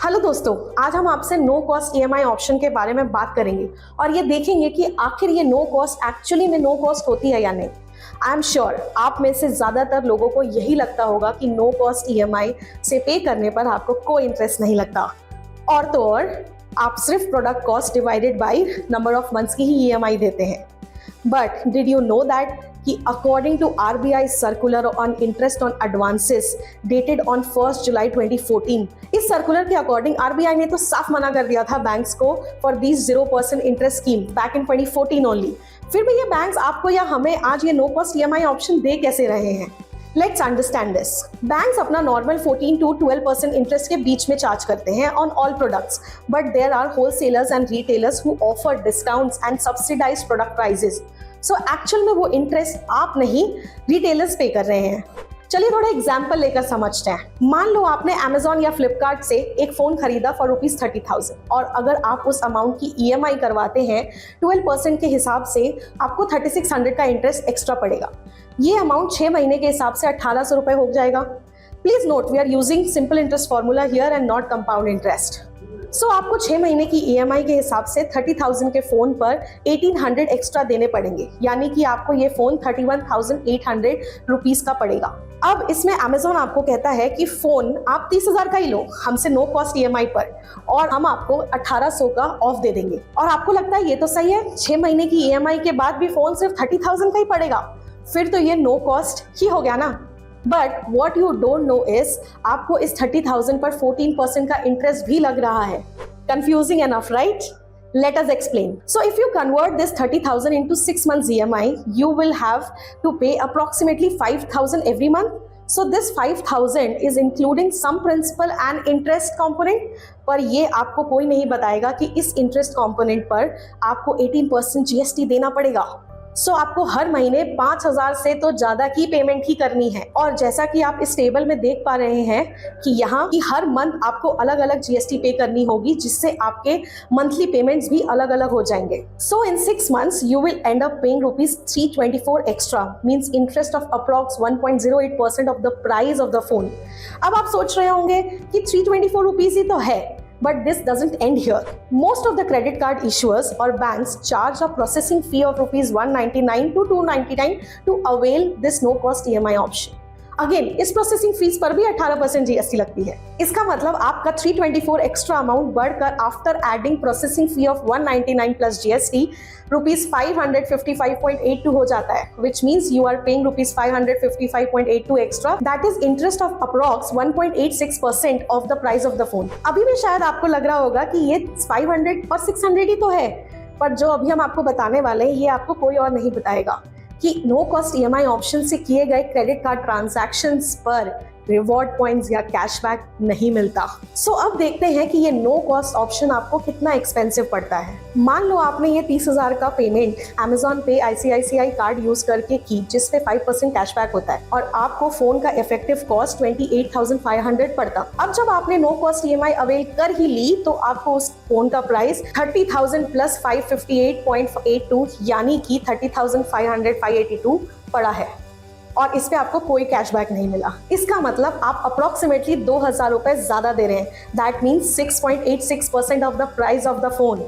Hello दोस्तों, आज हम आपसे नो कॉस्ट ईएमआई ऑप्शन के बारे में बात करेंगे और ये देखेंगे कि आखिर ये नो कॉस्ट एक्चुअली में नो कॉस्ट होती है या नहीं। आई एम श्योर आप में से ज्यादातर लोगों को यही लगता होगा कि नो कॉस्ट ईएमआई से पे करने पर आपको कोई इंटरेस्ट नहीं लगता और तो और आप सिर्फ product cost divided by number of months की ही ईएमआई देते हैं। But did you know that कि according to RBI circular on interest on advances dated on 1 July 2014, इस सर्कुलर के अकॉर्डिंग आरबीआई ने तो साफ मना कर दिया था बैंक्स को for these 0% interest scheme back in 2014 only. फिर भी ये बैंक्स आपको या हमें आज ये नो कॉस्ट ईएमआई ऑप्शन दे कैसे रहे हैं? Let's understand this. बैंक्स अपना नॉर्मल 14 to 12% इंटरेस्ट के बीच में चार्ज करते हैं on all products, but there are wholesalers and retailers who offer discounts and subsidised product prices. So actual में वो इंटरेस्ट आप नहीं, रिटेलर्स पे कर रहे हैं। चलिए थोड़ा एग्जाम्पल लेकर समझते हैं। मान लो आपने Amazon या Flipkart से एक फोन खरीदा फॉर ₹30,000 और अगर आप उस अमाउंट की ईएमआई करवाते हैं 12% के हिसाब से आपको 3600 का इंटरेस्ट एक्स्ट्रा पड़ेगा। ये अमाउंट 6 महीने के हिसाब से 1800 रुपए हो जाएगा। Please note we are using simple interest formula here and not compound interest. So आपको 6 महीने की ईएमआई के हिसाब से 30,000 के फोन पर 1800 एक्स्ट्रा देने पड़ेंगे, यानी कि आपको ये फोन 31,800 रुपीज का पड़ेगा। अब इसमें Amazon आपको कहता है कि फोन आप 30,000 का ही लो हमसे नो कॉस्ट ईएमआई पर और हम आपको 1800 का ऑफ दे देंगे। और आपको लगता है ये तो सही है, 6 महीने की ईएमआई के बाद भी फोन सिर्फ 30,000 का ही पड़ेगा, फिर तो ये नो कॉस्ट ही हो गया ना। But what you don't know is आपको इस 30,000 पर 14% का इंटरेस्ट भी लग रहा है। Confusing enough, right? Let us explain. So if you convert this 30,000 into 6 months EMI, you will have to pay approximately 5,000 every month. So this 5,000 is including some principal and interest component. पर ये आपको कोई नहीं बताएगा कि इस interest component पर आपको 18% GST देना पड़ेगा। सो आपको हर महीने 5,000 से तो ज्यादा की पेमेंट ही करनी है। और जैसा कि आप इस टेबल में देख पा रहे हैं कि यहाँ की हर मंथ आपको अलग अलग जीएसटी पे करनी होगी, जिससे आपके मंथली पेमेंट्स भी अलग अलग हो जाएंगे। सो इन 6 months you will and up paying ₹324 extra, means interest of approx 1.08% of the price of the phone. अब आप सोच रहे होंगे कि ₹324 ही तो है, but this doesn't end here. Most of the credit card issuers or banks charge a processing fee of ₹199 to ₹299 to avail this no cost EMI option. Again इस processing fees पर भी 18% जीएसटी लगती है। इसका मतलब आपका 324 एक्स्ट्रा अमाउंट बढ़कर after adding processing fee of 199 plus GST ₹555.82 हो जाता है, which means you are paying ₹555.82 extra. That is interest of approx 1.86% of the price of the phone. अभी भी शायद आपको लग रहा होगा कि ये 500 और 600 ही तो है, पर जो अभी हम आपको बताने वाले हैं ये आपको कोई और नहीं बताएगा कि नो कॉस्ट ईएमआई ऑप्शन से किए गए क्रेडिट कार्ड ट्रांजैक्शंस पर रिवॉर्ड पॉइंट्स या कैशबैक नहीं मिलता। सो अब देखते हैं कि ये नो कॉस्ट ऑप्शन आपको कितना एक्सपेंसिव पड़ता है। मान लो आपने ये 30,000 का पेमेंट Amazon पे ICICI कार्ड यूज करके की, जिसपे 5% कैशबैक होता है और आपको फोन का इफेक्टिव कॉस्ट 28,500 पड़ता। अब जब आपने नो कॉस्ट ईएमआई अवेल कर ही ली तो आपको उस फोन का प्राइस 30,000 प्लस 558.82 यानी कि 30,582 पड़ा है और इस पे आपको कोई कैशबैक नहीं मिला। इसका मतलब आप अप्रोक्सीमेटली 2,000 रुपए ज्यादा दे रहे हैं। That means 6.86% of the price of the phone.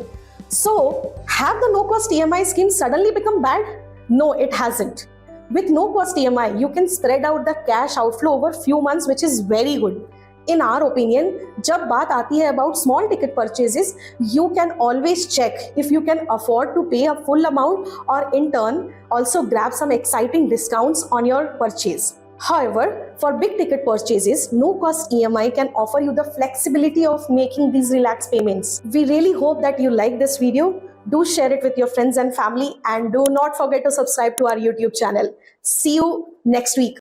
So have the no cost EMI scheme suddenly become bad? No, it hasn't. With no cost EMI, you can spread out the cash outflow over few months, which is very good. In our opinion, जब बात आती है about small ticket purchases, you can always check if you can afford to pay a full amount or in turn also grab some exciting discounts on your purchase. However, for big ticket purchases, no cost EMI can offer you the flexibility of making these relaxed payments. We really hope that you like this video. Do share it with your friends and family and do not forget to subscribe to our YouTube channel. See you next week.